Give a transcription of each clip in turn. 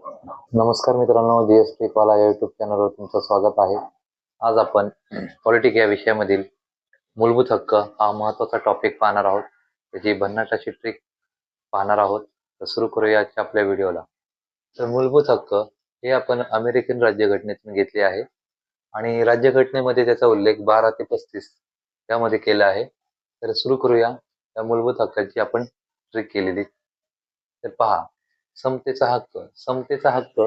नमस्कार मित्रांनो, जीएसटी कॉला या यूट्यूब चॅनलवर तुमचं स्वागत आहे. आज आपण पॉलिटिक या विषयामधील मूलभूत हक्क हा महत्त्वाचा टॉपिक पाहणार आहोत. त्याची भन्नाट अशी ट्रिक पाहणार आहोत. तर सुरू करूया आजच्या आपल्या व्हिडिओला. तर मूलभूत हक्क हे आपण अमेरिकन राज्यघटनेतून घेतले आहे आणि राज्यघटनेमध्ये त्याचा उल्लेख 12 ते 35 यामध्ये केला आहे. तर सुरू करूया त्या मूलभूत हक्काची आपण ट्रिक केलेली. तर पहा, समतेचा हक्क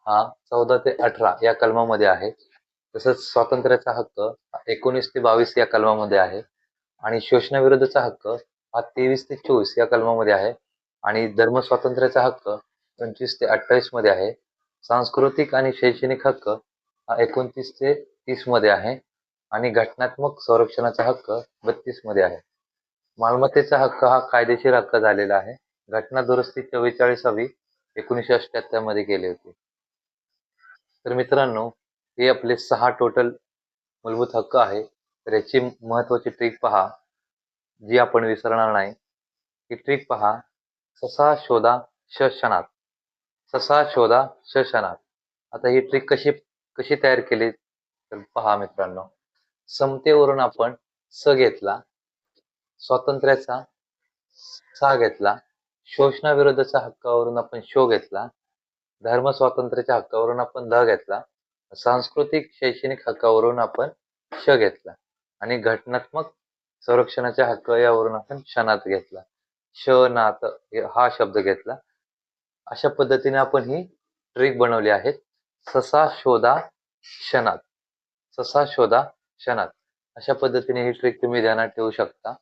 हा 14 ते 18 या कलमामध्ये आहे. तसंच स्वातंत्र्याचा हक्क 19 ते 22 या कलमामध्ये आहे आणि शोषणाविरोधाचा हक्क हा 23 ते 24 या कलमामध्ये आहे आणि धर्मस्वातंत्र्याचा हक्क 25 ते 28 मध्ये आहे. सांस्कृतिक आणि शैक्षणिक हक्क हा 29 ते 30 मध्ये आहे आणि घटनात्मक संरक्षणाचा हक्क 32 मध्ये आहे. मालमत्तेचा हक्क हा कायदेशीर हक्क झालेला आहे. घटना दुरुस्ती 44वी 1978 मध्ये केली होती. तर मित्रांनो, हे आपले 6 टोटल मूलभूत हक्क आहे. तर याची महत्त्वाची ट्रिक पहा, जी आपण विसरणार नाही. ही ट्रिक पहा, ससा शोधा क्षणात. ससा शोधा क्षणात. आता ही ट्रिक कशी कशी तयार केली तर पहा मित्रांनो, समतेवरून आपण स घेतला, स्वातंत्र्याचा सा घेतला, शोषणाविरोधाच्या हक्कावरून आपण शो घेतला, धर्म स्वातंत्र्याच्या हक्कावरून आपण ध घेतला, सांस्कृतिक शैक्षणिक हक्कावरून आपण श घेतला आणि घटनात्मक संरक्षणाच्या हक्क यावरून आपण क्षणात घेतला. श नात हा शब्द घेतला. अशा पद्धतीने आपण ही ट्रिक बनवली आहे. ससा शोधा क्षणात. ससा शोधा क्षणात. अशा पद्धतीने ही ट्रिक तुम्ही ध्यानात ठेवू शकता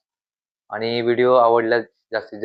आणि व्हिडिओ आवडल्यास जास्तीत जास्त